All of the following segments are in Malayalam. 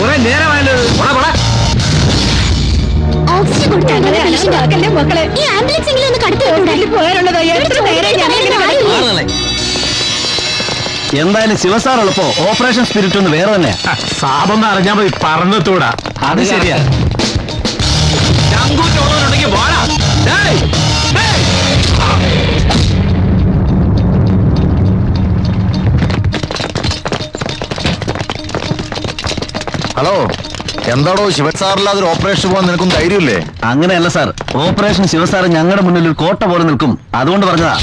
കുറെ നേരമായല്ലോ. ഓക്സിജൻ കൊടുത്താൽ മക്കളെ ഈ ആംബുലൻസ് എങ്കിലും ഒന്ന് കടത്തി പോയാലുള്ളതാ. എന്തായാലും ശിവസാറുള്ളപ്പോ ഓപ്പറേഷൻ സ്പിരിറ്റ് ഒന്ന് വേറെ തന്നെ. സാബൊന്ന് അറിഞ്ഞാൽ മതി, പറഞ്ഞൂടാ. അത് ശരിയാ. ചങ്കൂറ്റുള്ളവരുണ്ടെങ്കിൽ വാടാ. ഹലോ, എന്താടോ ശിവസാറില്ലാതെ ഒരു ഓപ്പറേഷൻ പോകാൻ നിനക്കും ധൈര്യമില്ലേ? അങ്ങനെയല്ല സാർ, ഓപ്പറേഷൻ ശിവസാറ് ഞങ്ങളുടെ മുന്നിൽ ഒരു കോട്ട പോലെ നിൽക്കും, അതുകൊണ്ട് പറഞ്ഞതാ.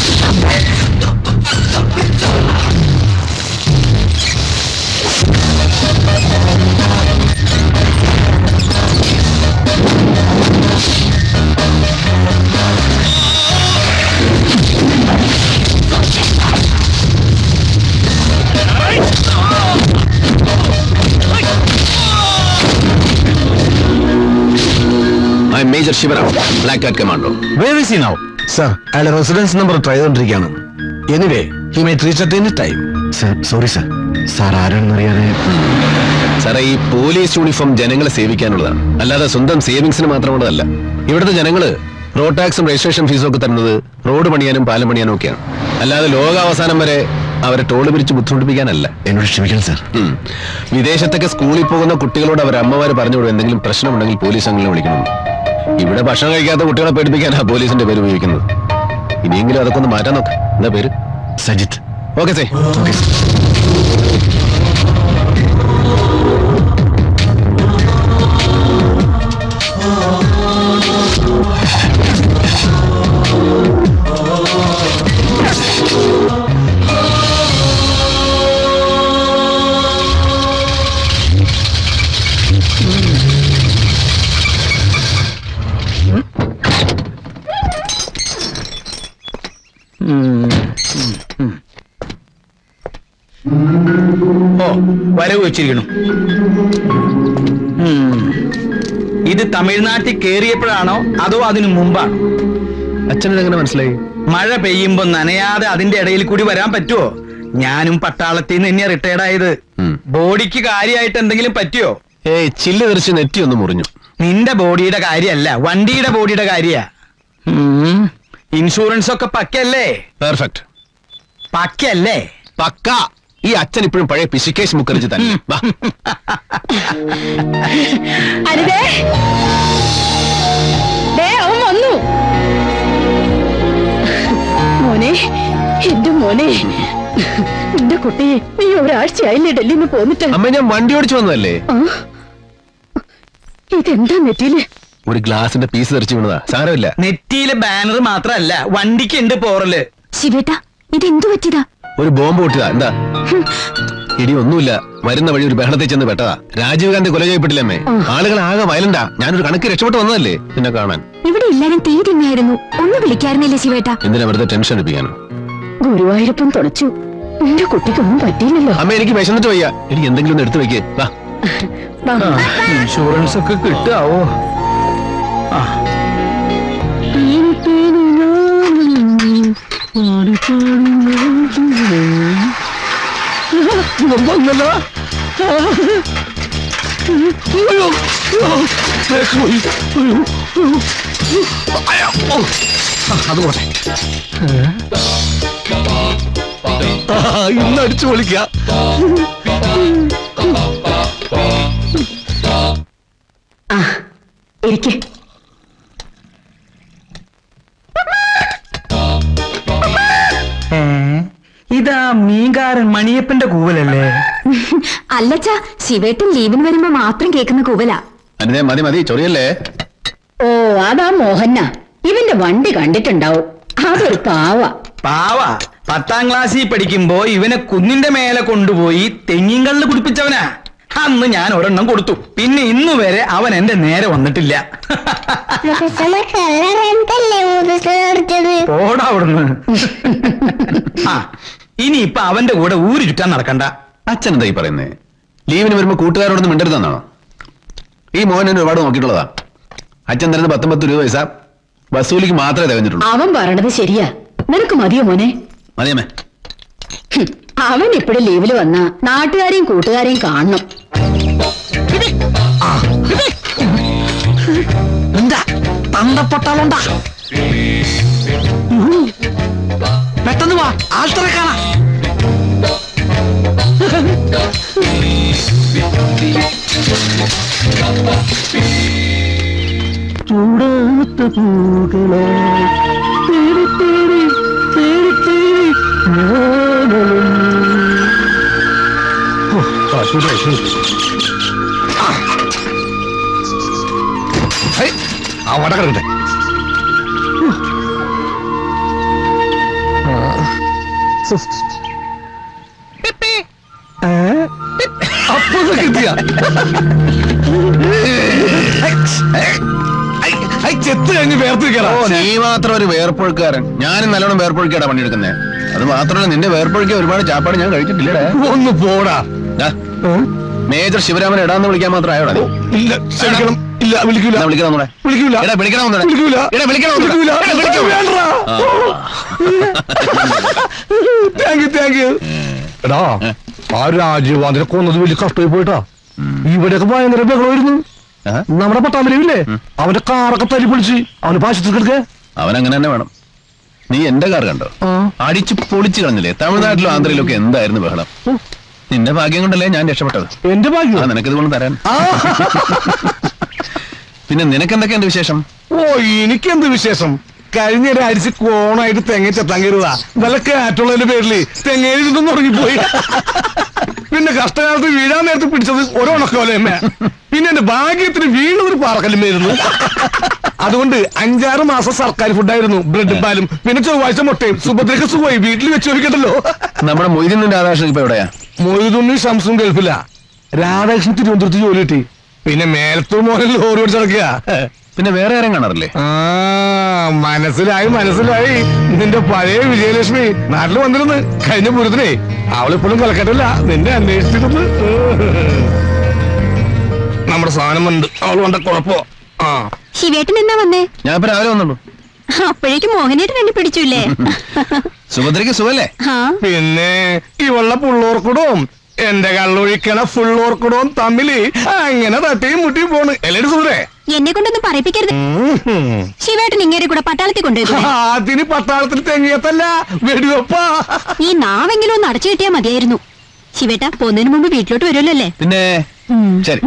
Major Shivaram, black cat commando. Where is he now? Sir, അയാളുടെ റെസിഡൻസ് നമ്പർ ട്രൈ ചെയ്തോണ്ടിരിക്കുകയാണ്. Anyway, he may reach at any time. Sir, sorry sir. Sir ആരാണെന്നറിയാതെ. സാറേ, ഈ പോലീസ് യൂണിഫോം ജനങ്ങളെ സേവിക്കാനുള്ളതാണ്, അല്ലാതെ സ്വന്തം സേവിങ്സിന് മാത്രമുള്ളതല്ല. ഇവിടുത്തെ ജനങ്ങള് റോഡ് ടാക്സും രജിസ്ട്രേഷൻ ഫീസും ഒക്കെ തരുന്നത് റോഡ് പണിയാനും പാലം പണിയാനും ഒക്കെയാണ്, അല്ലാതെ ലോകാവസാനം വരെ അവരെ ടോള് പിരിച്ച് ബുദ്ധിമുട്ടിപ്പിക്കാനല്ല. എന്നോട് ക്ഷമിക്കണം സാർ. വിദേശത്തൊക്കെ സ്കൂളിൽ പോകുന്ന കുട്ടികളോട് അവർ അമ്മമാര് പറഞ്ഞുകൊടും എന്തെങ്കിലും പ്രശ്നമുണ്ടെങ്കിൽ പോലീസ് അംഗങ്ങളെ വിളിക്കണം. ഇവിടെ ഭക്ഷണം കഴിക്കാത്ത കുട്ടികളെ പേടിപ്പിക്കാനാ പോലീസിന്റെ പേര് ഉപയോഗിക്കുന്നത്. ഇനിയെങ്കിലും അതൊക്കെ ഒന്ന് മാറ്റാൻ നോക്ക്. എന്താ പേര്? സജിത്ത്. Okay say. ഓക്കെ. വരവ് വെച്ചിരിക്കണം. ഇത് തമിഴ്നാട്ടിൽ കേറിയപ്പോഴാണോ അതോ അതിനു മുമ്പാണോ? അച്ഛനെങ്ങനെ മനസ്സിലായി? മഴ പെയ്യുമ്പോ നനയാതെ അതിന്റെ ഇടയിൽ കൂടി വരാൻ പറ്റുമോ? ഞാനും പട്ടാളത്തിൽ നിന്ന് തന്നെയാ റിട്ടയർഡ് ആയത്. ബോഡിക്ക് കാര്യമായിട്ട് എന്തെങ്കിലും പറ്റിയോ? ഏയ്, ചില്ല് തെറിച്ച് നെറ്റി ഒന്ന് മുറിഞ്ഞു. നിന്റെ ബോഡിയുടെ കാര്യമല്ല, വണ്ടിയുടെ ബോഡിയുടെ കാര്യ. ഇൻഷുറൻസ് ഒക്കെ പക്കല്ലേ? പെർഫെക്റ്റ്. പക്കല്ലേ? പക്ക. ഈ അച്ഛൻ ഇപ്പോഴും പഴയ പിശുക്കേശ് മുഖർജി തന്നെ. വന്നു മോനെ, എന്റെ മോനെ, എന്റെ കുട്ടി, നീ ഒരാഴ്ചയായില്ലേ ഡൽഹിയിൽ നിന്ന് പോന്നിട്ട്? അമ്മ, ഞാൻ വണ്ടി ഓടിച്ചു വന്നതല്ലേ. ഇതെന്താ നെറ്റിയില്? ഒരു ഗ്ലാസിന്റെ പീസ് തെറിച്ചു വീണതാ, സാരമില്ല. നെറ്റിയില് ബാനർ മാത്രല്ല, വണ്ടിക്ക് ഉണ്ട് പോറല്. ശിവേട്ടാ, ഇതെന്തു പറ്റിയതാ? ഒരു ബോംബ് പൊട്ടിയതാ. എന്താ? ഇടി ഒന്നുമില്ല, വരുന്ന വഴി ഒരു ബഹളത്തിൽ ചെന്ന് പെട്ടതാ. രാജീവ് ഗാന്ധി കൊല ചെയ്യപ്പെട്ടില്ലമ്മേ. ആളുകൾ ആകെ വയലന്റാ. ഞാനൊരു കണക്ക് രക്ഷപ്പെട്ട് വന്നതല്ലേ നിന്നെ കാണാൻ. ഇവിടെ എല്ലാരും തീ തിന്നായിരുന്നു, ഒന്ന് വിളിക്കാറുന്നില്ലേ ശിവേട്ടാ? എന്തിനാ വെറുതെ ടെൻഷൻ എടുപ്പിക്കാനോ? ഗുരുവായൂരപ്പം തുണച്ചു, എന്റെ കുട്ടിക്കൊന്നും പറ്റിയില്ലല്ലോ. അമ്മ, എനിക്ക് വിശന്നിട്ട് വയ്യ. എനിക്ക് എന്തെങ്കിലും ഒന്ന് എടുത്തു വെക്കേ. ഇൻഷുറൻസ് ഒക്കെ കിട്ടാവോ? അത് പോട്ടെ, ഇന്ന് അടിച്ചു പൊളിക്ക. ഇരിക്കെ. ഇതാ മീൻകാരൻ മണിയപ്പന്റെ കൂവലല്ലേ? അല്ലച്ചാ, ശിവേട്ടൻ ലീവിന് വരുമ്പോ മാത്രം കേൾക്കുന്ന കൂവല. മതി മതി, ചൊറിയല്ലേ. ഓ, അതാ മോഹന്ന. ഇവന്റെ വണ്ടി കണ്ടിട്ടുണ്ടാവും. അതൊരു പാവ. പാവ 10ാം ക്ലാസ്സിൽ പഠിക്കുമ്പോ ഇവനെ കുന്നിന്റെ മേലെ കൊണ്ടുപോയി തെങ്ങിങ്കള്ളിൽ കുടിപ്പിച്ചവനാ. അന്ന് ഞാൻ ഒരെണ്ണം കൊടുത്തു. പിന്നെ ഇന്നു വരെ അവൻ എന്റെ നേരെ വന്നിട്ടില്ല. പോടാ അവിടുന്ന്. ഇനിയിപ്പൊ അവന്റെ കൂടെ ഊര് ചുറ്റാൻ നടക്കണ്ട. അച്ഛൻ എന്തായി പറയുന്നേ? ലീവിന് വരുമ്പോ കൂട്ടുകാരോടൊന്നും മിണ്ടരുതെന്നാണോ? ഈ മോഹൻ ഒരുപാട് നോക്കിയിട്ടുള്ളതാ. അച്ഛൻ തരുന്ന 19 പൈസ വസൂലിക്ക് മാത്രമേ തികഞ്ഞിട്ടുള്ളൂ. അവൻ പറയണത് ശരിയാ. നിനക്ക് മതിയോ മോനെ? മതിയമ്മേ. അവൻ ഇപ്പഴും ലീവില് വന്ന നാട്ടുകാരെയും കൂട്ടുകാരെയും കാണണം. ഇത് അണ്ടപ്പൊട്ടാളുണ്ട. പെട്ടെന്ന് വാ, ആൾട്ടറെ കാണാ. ചൂടാത്ത പൂകളോ തേടി തേടി തേടി തേടി ആ വട കിടക്കട്ടെ. അപ്പൊ കിട്ടിയ ചെത്ത് കഴിഞ്ഞ് വേർത്തിരിക്കണ. നീ മാത്രം ഒരു വേർപ്പൊഴുക്കാരൻ. ഞാനും നല്ലോണം വേർപ്പൊഴുക്കാടാ പണിയെടുക്കുന്നേ. അത് മാത്രമല്ല നിന്റെ വേർപ്പൊഴുക്കിയ ഒരുപാട് ചാപ്പാട് ഞാൻ കഴിച്ചിട്ടില്ലടേ. ഒന്ന് പോടാ. മേജർ ശിവരാമൻ ഇടാന്ന് വിളിക്കാൻ മാത്രം ആയോടാ നീ? ഇല്ല, ക്ഷമിക്കണം. ഇല്ല, വിളിക്കൂല. വിളിക്കണം വിളിക്കൂല. വിളിക്കണം വിളിക്കൂല. വിളിക്കൂല. Thank you. എടാ, ആ രാജീവ് അതിനെ കൊന്നത് വലിയ കഷ്ടമായി പോയിട്ടാ. ഇവിടെയൊക്കെ ഭയങ്കര ബഹളമായിരുന്നു. നമ്മുടെ പട്ടാമ്പലില്ലേ, അവന്റെ കാറൊക്കെ തല്ലി പൊളിച്ച് അവന് പാശത്തിൽക്കെ. അവൻ അങ്ങനെ തന്നെ വേണം. നീ എന്റെ കാർ കണ്ടോ? അടിച്ചു പൊളിച്ചു കളഞ്ഞില്ലേ? തമിഴ്നാട്ടിലും ആന്ധ്രയിലും ഒക്കെ എന്തായിരുന്നു ബഹളം. നിന്റെ ഭാഗ്യം കൊണ്ടല്ലേ ഞാൻ രക്ഷപ്പെട്ടത്. എന്റെ ഭാഗ്യം നിനക്കിത് കൊണ്ട് തരാൻ. പിന്നെ നിനക്കെന്തൊക്കെ എന്റെ വിശേഷം? ഓ, എനിക്കെന്ത് വിശേഷം? കഴിഞ്ഞ ഒരാഴ്ച കോണായിട്ട് തെങ്ങ ചെത്താൻ കയറുക. നല്ല കാറ്റുള്ളതിന്റെ പേരില് തെങ്ങയിൽ നിന്നും തുടങ്ങിപ്പോയി. പിന്നെ കഷ്ടകാലത്ത് വീഴാൻ നേരത്ത് പിടിച്ചത് ഒരോണക്കോലയമ്മ. പിന്നെ എന്റെ ഭാഗ്യത്തിന് വീണതൊരു പാറക്കല്ലുമായിരുന്നു. അതുകൊണ്ട് 5-6 മാസം സർക്കാർ ഫുഡായിരുന്നു. ബ്രെഡും പാലും, പിന്നെ ചൊവ്വാഴ്ച മുട്ടയും. സുഭദ്രക്ക് സുഖമായി വീട്ടിൽ വെച്ച് ചോദിക്കണ്ടല്ലോ. നമ്മുടെ മൊയ്തീനും രാധാകൃഷ്ണൻ ഇപ്പൊ എവിടെയാ? മൊയ്തുണ്ണി ഷംസും ഗൾഫില്ല. രാധാകൃഷ്ണൻ തിരുവനന്തപുരത്ത് ജോലി കിട്ടി. പിന്നെ മേലത്തൂർ മോഹൻ ലോറി ഓടിച്ച് നടക്കുക. പിന്നെ വേറെ ആരും കാണാറില്ലേ? മനസ്സിലായി. നിന്റെ പഴയ വിജയലക്ഷ്മി നാട്ടിൽ വന്നിരുന്നു കഴിഞ്ഞ പൂരത്തിനെ. അവളിപ്പോഴും കൊലക്കട്ടില്ല. നിന്നെ അന്വേഷിച്ചിരുന്നു. നമ്മുടെ സാധനം ഉണ്ട്. അവൾ കൊണ്ട കുഴപ്പോ. ശിവേട്ടൻ എന്നാ വന്നേ? ഞാൻ ഇപ്പൊ രാവിലെ വന്നുള്ളൂ. അപ്പോഴേക്കും മോഹനേട്ടൻ എന്നെ പിടിച്ചൂല്ലേ? സുഭദ്രയ്ക്ക് സുഖല്ലേ? പിന്നെ ഇവളുടെ പുള്ളോർക്കുടവും എന്റെ കള്ളൊഴിക്കണ ഫുള്ളോർക്കുടവും തമ്മില് അങ്ങനെ തട്ടിയും മുട്ടിയും പോണ്. എല്ലേടി സുഹൃത്തേ, എന്നെ കൊണ്ടൊന്നും പറയിപ്പിക്കരുത്. ശിവേട്ടൻ ഇങ്ങേരെ കൂടെ പട്ടാളത്തിൽ കൊണ്ടുപോയി. അതിന് പട്ടാളത്തിൽ തെങ്ങിയത്തല്ല, വെടിവെപ്പാ. ഈ നാവെങ്കിലും ഒന്ന് അടച്ചു കിട്ടിയാ മതിയായിരുന്നു. ശിവേട്ട പോകുന്നതിന് മുമ്പ് വീട്ടിലോട്ട് വരുമല്ലോ അല്ലേ? പിന്നെ ശരി,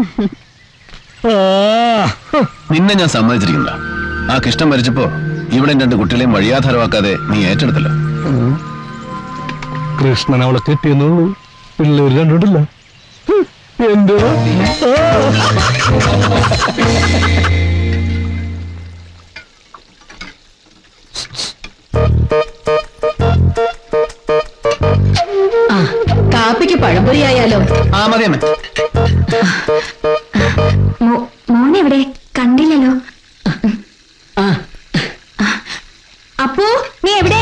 നിന്നെ ഞാൻ സമ്മതിച്ചിരിക്കുന്ന. ആ കൃഷ്ണൻ മരിച്ചപ്പോ ഇവിടെ 2 കുട്ടികളെയും വഴിയാധാരമാക്കാതെ നീ ഏറ്റെടുത്തല്ലോ. കൃഷ്ണൻ അവളെ കെട്ടിയെന്നുള്ളൂ, പിള്ളേര് കണ്ടിട്ടില്ല. എന്തോ കാപ്പിക്ക് പഴംപൊരി ആയാലോ? ആ മതി അമ്മേ. മോനെവിടെ? കണ്ടില്ലല്ലോ. അപ്പോ നീ എവിടെ?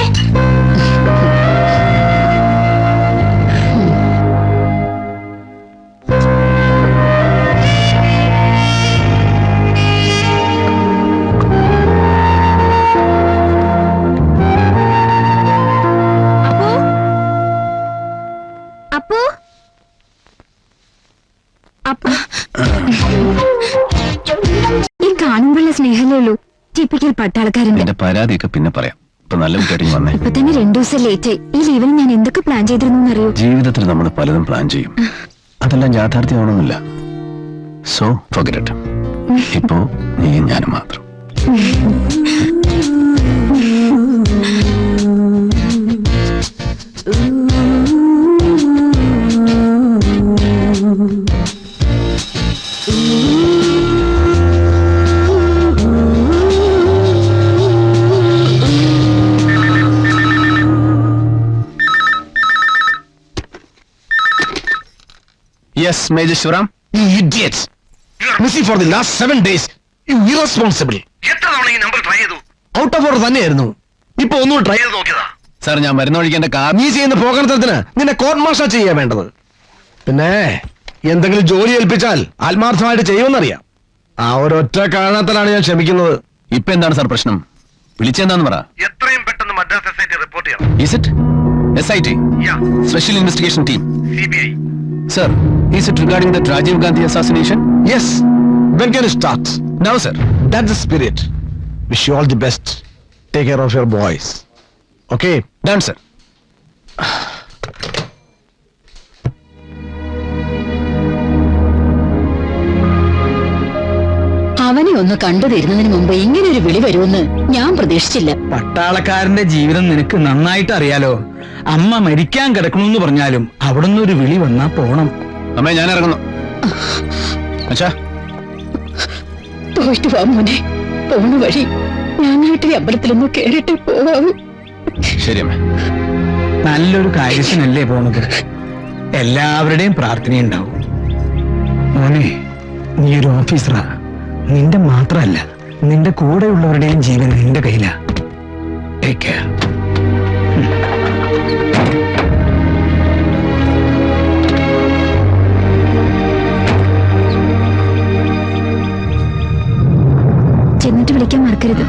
ഈ കാണുമ്പോഴുള്ള സ്നേഹമേ ഉള്ളൂ. ടിപ്പിക്കൽ പട്ടാളക്കാരന്റെ. എന്റെ പരാതിയൊക്കെ പിന്നെ പറയാം. ഇപ്പൊ നല്ല കുട്ടിയായിട്ട് വന്നേ. ഇപ്പൊ തന്നെ 2 ദിവസം ലേറ്റ്. ഈ ലീവിന് ഞാൻ എന്തൊക്കെ പ്ലാൻ ചെയ്തിരുന്നു അറിയോ? ജീവിതത്തിൽ നമ്മൾ പലതും പ്ലാൻ ചെയ്യും. അതെല്ലാം യാഥാർത്ഥ്യമാണെന്നില്ല. So forget it. ഇപ്പോ നീയും ഞാനും മാത്രം. Yes, Major Shivaram. You idiots! You are missing for the last 7 days. You irresponsible. എത്ര തവണ ഈ നമ്പർ ട്രൈ ചെയ്തു? ഔട്ട് ഓഫ് ഓർഡർ തന്നെയായിരുന്നു. ഇപ്പൊ ഒന്നുകൂടി ട്രൈ ചെയ്ത് നോക്കിയതാ. സാർ, ഞാൻ മരുന്ന് ഒഴിക്കേണ്ട കാർ. നീ ചെയ്യുന്ന പോകണത്തിന് നിന്നെ കോർട്ട് മാർഷൽ ചെയ്യാൻ വേണ്ടത്. പിന്നെ എന്തെങ്കിലും ജോലി ഏൽപ്പിച്ചാൽ ആത്മാർത്ഥമായിട്ട് ചെയ്യുമെന്നറിയാം. ആ ഒരൊറ്റ കാരണത്തിലാണ് ഞാൻ ക്ഷമിക്കുന്നത്. ഇപ്പൊ എന്താണ് സാർ പ്രശ്നം? വിളിച്ചെന്താന്ന് പറ. എത്രയും പെട്ടെന്ന് മദ്രാസ് SIT റിപ്പോർട്ട് ചെയ്യണം. Is it SIT? Yeah, Special Investigation Team. CBI. Sir, is it regarding the Rajiv Gandhi assassination? Yes. When can it start? Now, sir. That's the spirit. Wish you all the best. Take care of your boys. Okay? Done sir. അവനെ ഒന്ന് കണ്ടു തരുന്നതിന് മുമ്പ് ഇങ്ങനെ ഒരു വിളി വരുമെന്ന് ഞാൻ പ്രതീക്ഷിച്ചില്ല. പട്ടാളക്കാരന്റെ ജീവിതം നിനക്ക് നന്നായിട്ട് അറിയാലോ. അമ്മ മരിക്കാൻ കിടക്കണമെന്ന് പറഞ്ഞാലും അവിടുന്ന് ഒരു വിളി വന്നാ പോണം. അമ്മേ, ഞാൻ ഇറങ്ങുന്നു. അച്ഛാ, പോയിട്ട് വാ മോനെ. പോണ വഴി ഞാനായിട്ട് അമ്പലത്തിലൊന്ന് കേറിട്ട് പോവാവൂ. ശരി അമ്മേ. നല്ലൊരു കാര്യത്തിനല്ലേ പോണത്. എല്ലാവരുടെയും പ്രാർത്ഥനയുണ്ടാവും. മോനെ, നീ ഒരു ഓഫീസറാ. നിന്റെ മാത്രമല്ല, നിന്റെ കൂടെയുള്ളവരുടെയും ജീവൻ നിന്റെ കയ്യിലാ. Take care. ചെന്നിട്ട് വിളിക്കാൻ മറക്കരുത്.